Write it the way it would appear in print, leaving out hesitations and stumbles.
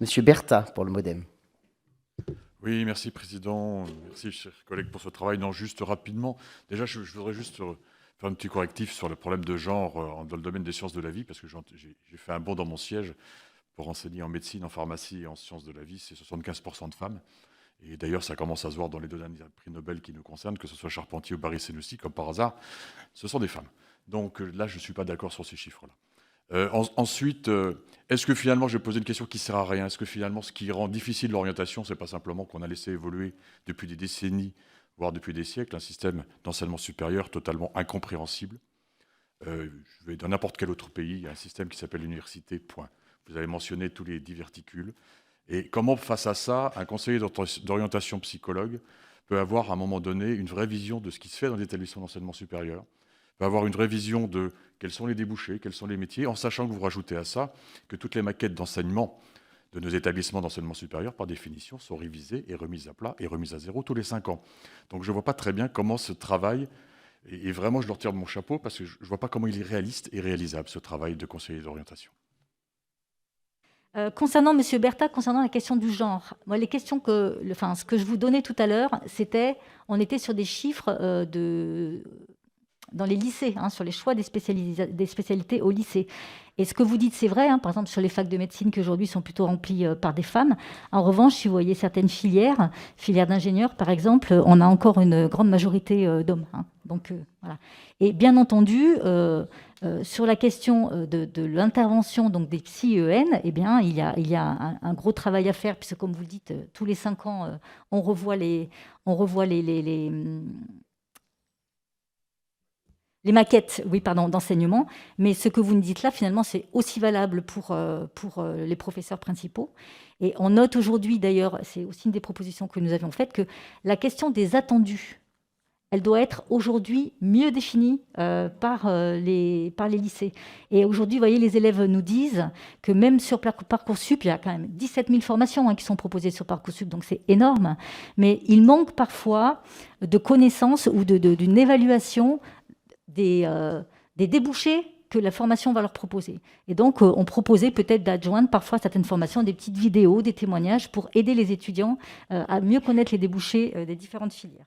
Monsieur Bertha, pour le MoDem. Oui, merci Président, merci chers collègues pour ce travail. Non, juste rapidement, déjà je voudrais juste faire un petit correctif sur le problème de genre dans le domaine des sciences de la vie, parce que j'ai fait un bond dans mon siège pour enseigner en médecine, en pharmacie et en sciences de la vie, c'est 75% de femmes. Et d'ailleurs, ça commence à se voir dans les 2 derniers prix Nobel qui nous concernent, que ce soit Charpentier ou Barré-Sinoussi, comme par hasard, ce sont des femmes. Donc là, je ne suis pas d'accord sur ces chiffres-là. Ensuite, est-ce que finalement, je vais poser une question qui ne sert à rien? Est-ce que finalement, ce qui rend difficile l'orientation, ce n'est pas simplement qu'on a laissé évoluer depuis des décennies, voire depuis des siècles, un système d'enseignement supérieur totalement incompréhensible? Je vais dans n'importe quel autre pays, il y a un système qui s'appelle l'université, point. Vous avez mentionné tous les diverticules. Et comment, face à ça, un conseiller d'orientation psychologue peut avoir, à un moment donné, une vraie vision de ce qui se fait dans les établissements d'enseignement supérieur, peut avoir une vraie vision de quels sont les débouchés, quels sont les métiers, en sachant que vous rajoutez à ça que toutes les maquettes d'enseignement de nos établissements d'enseignement supérieur, par définition, sont révisées et remises à plat et remises à zéro tous les 5 ans. Donc je ne vois pas très bien comment ce travail, et vraiment je le retire de mon chapeau, parce que je ne vois pas comment il est réaliste et réalisable, ce travail de conseiller d'orientation. Concernant M. Bertha, concernant la question du genre, moi, ce que je vous donnais tout à l'heure, on était sur des chiffres dans les lycées, sur les choix des spécialités au lycée. Et ce que vous dites, c'est vrai, par exemple sur les facs de médecine qui aujourd'hui sont plutôt remplies par des femmes. En revanche, si vous voyez certaines filières d'ingénieurs par exemple, on a encore une grande majorité d'hommes. Donc voilà. Et bien entendu, sur la question de l'intervention donc des psy-EN, eh bien, il y a un gros travail à faire, puisque comme vous le dites, tous les 5 ans, on revoit les maquettes, oui, pardon, d'enseignement. Mais ce que vous nous dites là, finalement, c'est aussi valable pour les professeurs principaux. Et on note aujourd'hui, d'ailleurs, c'est aussi une des propositions que nous avions faites, que la question des attendus, elle doit être aujourd'hui mieux définie par les lycées. Et aujourd'hui, vous voyez, les élèves nous disent que même sur Parcoursup, il y a quand même 17 000 formations qui sont proposées sur Parcoursup, donc c'est énorme. Mais il manque parfois de connaissances ou d'une évaluation des débouchés que la formation va leur proposer. Et donc, on proposait peut-être d'adjoindre parfois à certaines formations des petites vidéos, des témoignages pour aider les étudiants à mieux connaître les débouchés des différentes filières.